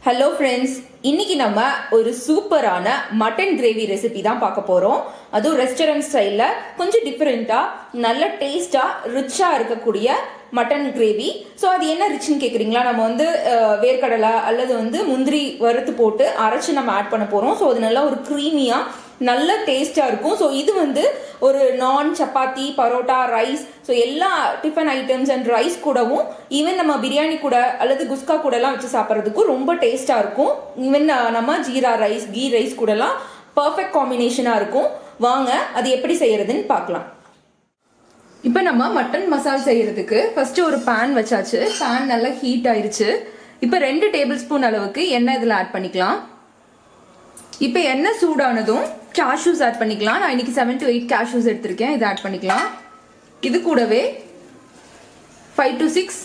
Hello friends, இன்னைக்கு நம்ம ஒரு சூப்பரான மட்டன் கிரேவி ரெசிபி தான் பார்க்க போகிறோம். அதுவும் ரெஸ்டாரண்ட் ஸ்டைலில் கொஞ்சம் டிஃப்ரெண்ட்டாக நல்ல டேஸ்ட்டாக ரிச்சாக இருக்கக்கூடிய மட்டன் கிரேவி. ஸோ அது என்ன ரிச்னு கேட்குறீங்களா? நம்ம வேர்க்கடலை அல்லது முந்திரி வறுத்து போட்டு அரைச்சி நம்ம ஆட் பண்ண போகிறோம். ஸோ அது நல்லா ஒரு க்ரீமியாக நல்ல டேஸ்டாக இருக்கும். ஸோ இது ஒரு நான், சப்பாத்தி, பரோட்டா, ரைஸ், ஸோ எல்லா டிஃபன் ஐட்டம்ஸ் அண்ட் ரைஸ் கூடவும், ஈவன் நம்ம பிரியாணி கூட அல்லது குஸ்கா கூடலாம் வச்சு சாப்பிட்றதுக்கும் ரொம்ப டேஸ்டாக இருக்கும். ஈவன் நம்ம ஜீரா ரைஸ், கீ ரைஸ் கூடலாம் பர்ஃபெக்ட் காம்பினேஷனாக இருக்கும். வாங்க அது எப்படி செய்யறதுன்னு பார்க்கலாம். இப்போ நம்ம மட்டன் மசாலா செய்யறதுக்கு ஃபர்ஸ்ட் ஒரு பேன் வச்சாச்சு. பேன் நல்லா ஹீட் ஆயிருச்சு. இப்போ 2 டேபிள் ஸ்பூன் அளவுக்கு எண்ணெய் இதில் ஆட் பண்ணிக்கலாம். இப்போ எண்ணெய் சூடானதும் cashews ஆட் பண்ணிக்கலாம். நான் இன்னைக்கு 7 to 8 cashews எடுத்திருக்கேன். இதை ஆட் பண்ணிக்கலாம். இது கூடவே 5 to 6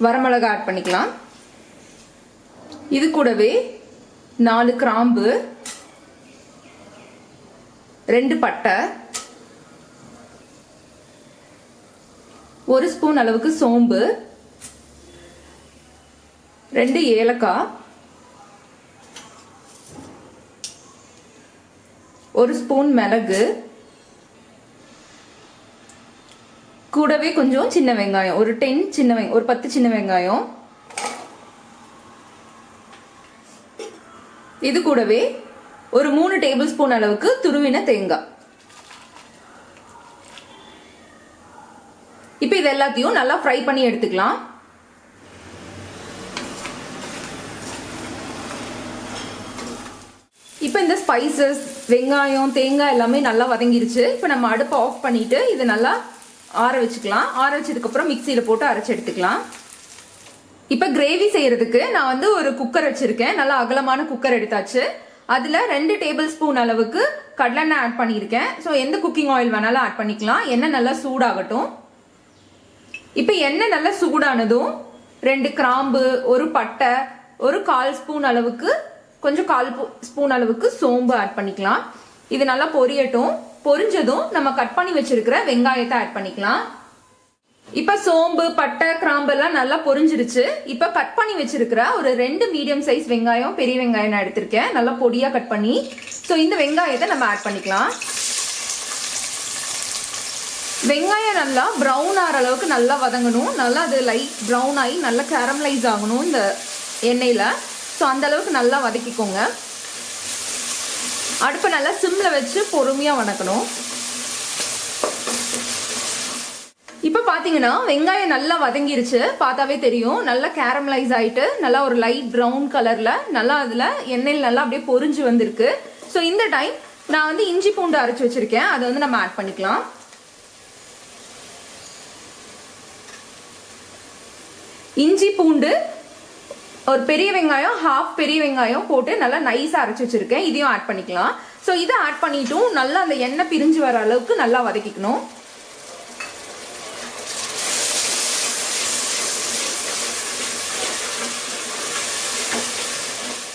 வரமிளகாய் ஆட் பண்ணிக்கலாம். இது கூடவே 4 கிராம்பு, 2 பட்டை, 1 ஸ்பூன் அளவுக்கு சோம்பு, 2 ஏலக்காய், 1 ஸ்பூன் மிளகு, கூடவே கொஞ்சம் சின்ன வெங்காயம், ஒரு 10 சின்ன வெங்காயம். இது கூடவே ஒரு 3 டேபிள் ஸ்பூன் அளவுக்கு துருவின தேங்காய். இப்போ இது எல்லாத்தையும் நல்லா ஃப்ரை பண்ணி எடுத்துக்கலாம். இப்போ இந்த ஸ்பைசஸ், வெங்காயம், தேங்காய் எல்லாமே நல்லா வதங்கிருச்சு. இப்போ நம்ம அடுப்பை ஆஃப் பண்ணிட்டு இதை நல்லா ஆற வச்சுக்கலாம். ஆற வச்சதுக்கப்புறம் மிக்சியில் போட்டு அரைச்சி எடுத்துக்கலாம். இப்போ கிரேவி செய்யறதுக்கு நான் ஒரு குக்கர் வச்சிருக்கேன். நல்லா அகலமான குக்கர் எடுத்தாச்சு. அதில் 2 டேபிள் ஸ்பூன் அளவுக்கு கடலெண்ணெய் ஆட் பண்ணியிருக்கேன். ஸோ எந்த குக்கிங் ஆயில் வேணாலும் ஆட் பண்ணிக்கலாம். எண்ணெய் நல்லா சூடாகட்டும். இப்போ எண்ணெய் நல்லா சூடானதும் 2 கிராம்பு, 1 பட்டை, ஒரு 1/4 ஸ்பூன் அளவுக்கு, கொஞ்சம் 1/4 ஸ்பூன் அளவுக்கு சோம்பு ஆட் பண்ணிக்கலாம். இது நல்லா பொரியட்டும். பொரிஞ்சதும் நம்ம கட் பண்ணி வச்சிருக்கிற வெங்காயத்தை ஆட் பண்ணிக்கலாம். இப்ப சோம்பு, பட்டை, கிராம்பு எல்லாம் நல்லா பொரிஞ்சிருச்சு. இப்ப கட் பண்ணி வச்சிருக்கிற ஒரு 2 மீடியம் சைஸ் வெங்காயம், பெரிய வெங்காயம் நான் எடுத்திருக்கேன், நல்லா பொடியா கட் பண்ணி. ஸோ இந்த வெங்காயத்தை நம்ம ஆட் பண்ணிக்கலாம். வெங்காயம் நல்லா ப்ரௌன் ஆகிற அளவுக்கு நல்லா வதங்கணும். நல்லா அது லைட் ப்ரௌன் ஆகி நல்லா கேரமலைஸ் ஆகணும் இந்த எண்ணெயில. ஸோ அந்த அளவுக்கு நல்லா வதக்கிக்கோங்க. அடுப்பை நல்லா சிம்ல வச்சு பொறுமையா வதக்கணும். இப்போ பாத்தீங்கன்னா வெங்காயம் நல்லா வதங்கிருச்சு. பார்த்தாவே தெரியும் நல்லா கேரமலைஸ் ஆயிட்டு நல்லா ஒரு லைட் ப்ரௌன் கலர்ல நல்லா அதுல எண்ணெயில் நல்லா அப்படியே பொரிஞ்சு வந்திருக்கு. ஸோ இந்த டைம் நான் இஞ்சி பூண்டு அரைச்சு வச்சிருக்கேன். அதை நம்ம ஆட் பண்ணிக்கலாம். இஞ்சி பூண்டு ஒரு பெரிய வெங்காயம், ஹாஃப் பெரிய வெங்காயம் போட்டு நல்லா நைஸா அரைச்சு வச்சிருக்கேன். இதையும் ஆட் பண்ணிக்கலாம். ஸோ இதை ஆட் பண்ணிட்டும் நல்லா அந்த எண்ணெய் பிரிஞ்சு வர அளவுக்கு நல்லா வதக்கிக்கணும்.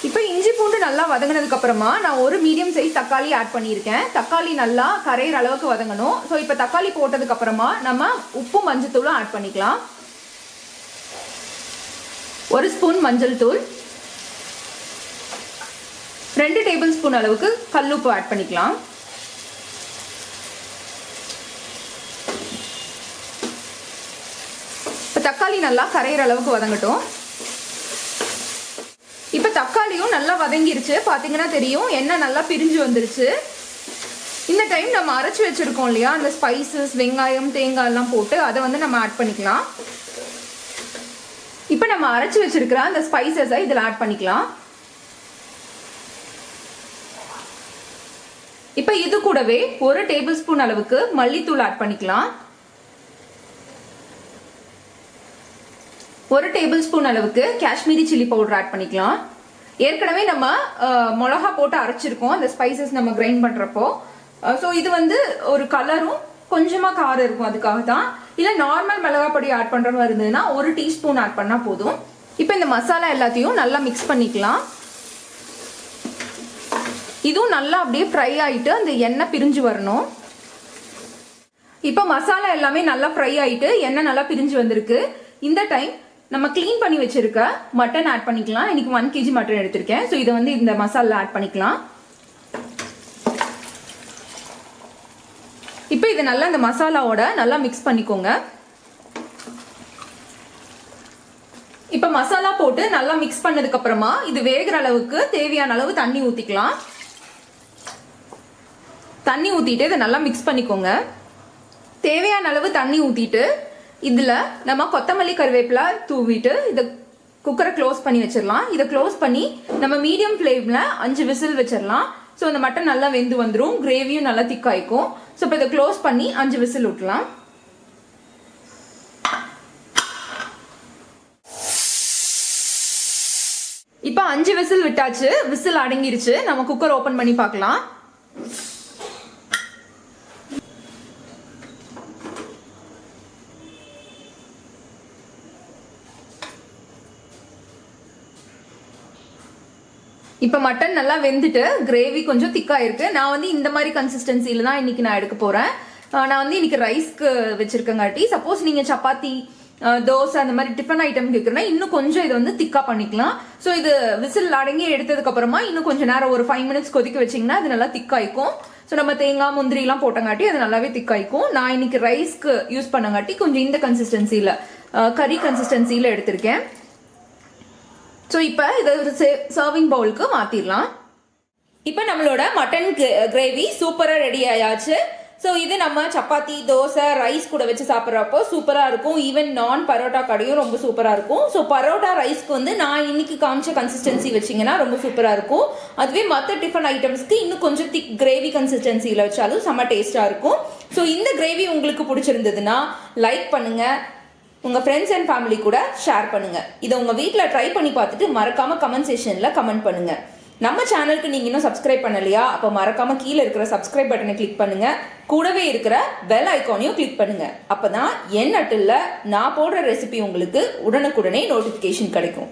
இப்போ இஞ்சி பூண்டு நல்லா வதங்கினதுக்கு அப்புறமா நான் ஒரு மீடியம் சைஸ் தக்காளி ஆட் பண்ணியிருக்கேன். தக்காளி நல்லா கரையிற அளவுக்கு வதங்கணும். ஸோ இப்போ தக்காளி போட்டதுக்கு அப்புறமா நம்ம உப்பு, மஞ்சத்தூளும் ஆட் பண்ணிக்கலாம். 1 ஸ்பூன் மஞ்சள் தூள், 2 டேபிள் ஸ்பூன் அளவுக்கு கல்லுப்பு ஆட் பண்ணிக்கலாம். இப்போ தக்காளி நல்லா கரையிற அளவுக்கு வதங்கட்டும். இப்போ தக்காளியும் நல்லா வதங்கிருச்சு. பார்த்தீங்கன்னா தெரியும் எண்ணெய் நல்லா பிரிஞ்சு வந்துருச்சு. இந்த டைம் நம்ம அரைச்சி வச்சிருக்கோம் இல்லையா, அந்த ஸ்பைசஸ், வெங்காயம், தேங்காய் எல்லாம் போட்டு அதை நம்ம ஆட் பண்ணிக்கலாம். இப்போ நம்ம அரைச்சு வச்சிருக்கிற அந்த ஸ்பைசஸை இதில் ஆட் பண்ணிக்கலாம். இப்போ இது கூடவே 1 டேபிள் ஸ்பூன் அளவுக்கு மல்லித்தூள் ஆட் பண்ணிக்கலாம். 1 டேபிள் ஸ்பூன் அளவுக்கு காஷ்மீரி சில்லி பவுடர் ஆட் பண்ணிக்கலாம். ஏற்கனவே நம்ம மிளகா போட்டு அரைச்சிருக்கோம் அந்த ஸ்பைசஸ் நம்ம கிரைண்ட் பண்றப்போ. ஸோ இது ஒரு கலரும் கொஞ்சமா காரம் இருக்கும், அதுக்காக தான். இல்ல நார்மல் மிளகா பொடி ஆட் பண்ற மாதிரி இருந்ததுன்னா 1 டீஸ்பூன் ஆட் பண்ணா போதும். இப்போ இந்த மசாலா எல்லாத்தையும் நல்லா மிக்ஸ் பண்ணிக்கலாம். இதுவும் நல்லா அப்படியே ஃப்ரை ஆயிட்டு அந்த எண்ணெய் பிரிஞ்சு வரணும். இப்போ மசாலா எல்லாமே நல்லா ஃப்ரை ஆயிட்டு எண்ணெய் நல்லா பிரிஞ்சு வந்திருக்கு. இந்த டைம் நம்ம க்ளீன் பண்ணி வச்சிருக்க மட்டன் ஆட் பண்ணிக்கலாம். இன்னைக்கு 1 kg மட்டன் எடுத்திருக்கேன். ஸோ இதை வந்து இந்த மசாலா ஆட் பண்ணிக்கலாம். இப்போ இதை நல்லா இந்த மசாலாவோட நல்லா மிக்ஸ் பண்ணிக்கோங்க. இப்போ மசாலா போட்டு நல்லா மிக்ஸ் பண்ணதுக்கு அப்புறமா இது வேகிற அளவுக்கு தேவையான அளவு தண்ணி ஊற்றிக்கலாம். தண்ணி ஊற்றிட்டு இதை நல்லா மிக்ஸ் பண்ணிக்கோங்க. தேவையான அளவு தண்ணி ஊற்றிட்டு இதில் நம்ம கொத்தமல்லி கருவேப்பிலை தூவிட்டு இதை குக்கரை க்ளோஸ் பண்ணி வச்சிடலாம். இதை க்ளோஸ் பண்ணி நம்ம மீடியம் ஃப்ளேமில் 5 விசில் வச்சிடலாம். ஸோ இந்த மட்டன் நல்லா வெந்து வந்துடும், கிரேவியும் நல்லா திக்காய்க்கும். ஸோ இப்போ இதை க்ளோஸ் பண்ணி 5 விசில் விட்டலாம். இப்போ 5 விசில் விட்டாச்சு, விசில் அடங்கிருச்சு. நம்ம குக்கர் ஓப்பன் பண்ணி பார்க்கலாம். இப்போ மட்டன் நல்லா வெந்துட்டு கிரேவி கொஞ்சம் திக்காக இருக்கு. நான் வந்து இந்த மாதிரி கன்சிஸ்டன்சில தான் இன்னைக்கு நான் எடுக்க போறேன். நான் வந்து இன்னைக்கு ரைஸ்க்கு வச்சிருக்கங்காட்டி, சப்போஸ் நீங்க சப்பாத்தி தோசை அந்த மாதிரி டிஃபன் ஐட்டம் கேட்குறேன்னா இன்னும் கொஞ்சம் இதை வந்து திக்கா பண்ணிக்கலாம். ஸோ இது விசில் அடங்கி எடுத்ததுக்கு அப்புறமா இன்னும் கொஞ்சம் நேரம் ஒரு 5 மினிட்ஸ் கொதிக்க வச்சிங்கன்னா அது நல்லா திக்காய்க்கும். ஸோ நம்ம தேங்காய் முந்திரிலாம் போட்டங்காட்டி அது நல்லாவே திக்காய்க்கும். நான் இன்னைக்கு ரைஸ்க்கு யூஸ் பண்ணங்காட்டி கொஞ்சம் இந்த கன்சிஸ்டன்சியில் கறி கன்சிஸ்டன்சியில் எடுத்திருக்கேன். ஸோ இப்போ இதை ஒரு சர்விங் பவுலுக்கு மாற்றிடலாம். இப்போ நம்மளோட மட்டன் கிரேவி சூப்பராக ரெடி ஆயாச்சு. ஸோ இது நம்ம சப்பாத்தி தோசை ரைஸ் கூட வச்சு சாப்பிட்றப்போ சூப்பராக இருக்கும். ஈவன் நான் பரோட்டா கடையும் ரொம்ப சூப்பராக இருக்கும். ஸோ பரோட்டா ரைஸ்க்கு வந்து நான் இன்னைக்கு காமிச்ச கன்சிஸ்டன்சி வச்சிங்கன்னா ரொம்ப சூப்பராக இருக்கும். அதுவே மற்ற டிஃபன் ஐட்டம்ஸ்க்கு இன்னும் கொஞ்சம் திக் கிரேவி கன்சிஸ்டன்சியில் வச்சாலும் செம்ம டேஸ்ட்டாக இருக்கும். ஸோ இந்த கிரேவி உங்களுக்கு பிடிச்சிருந்ததுன்னா லைக் பண்ணுங்கள், உங்கள் ஃப்ரெண்ட்ஸ் அண்ட் ஃபேமிலி கூட ஷேர் பண்ணுங்கள். இதை உங்கள் வீட்டில் ட்ரை பண்ணி பார்த்துட்டு மறக்காமல் கமெண்ட் செக்ஷனில் கமெண்ட் பண்ணுங்கள். நம்ம சேனலுக்கு நீங்கள் இன்னும் சப்ஸ்கிரைப் பண்ணலையா? அப்போ மறக்காமல் கீழே இருக்கிற சப்ஸ்கிரைப் பட்டனை கிளிக் பண்ணுங்கள். கூடவே இருக்கிற பெல் ஐக்கானையும் கிளிக் பண்ணுங்கள். அப்போ தான் என் நட்டில் நான் போடுற ரெசிபி உங்களுக்கு உடனுக்குடனே நோட்டிஃபிகேஷன் கிடைக்கும்.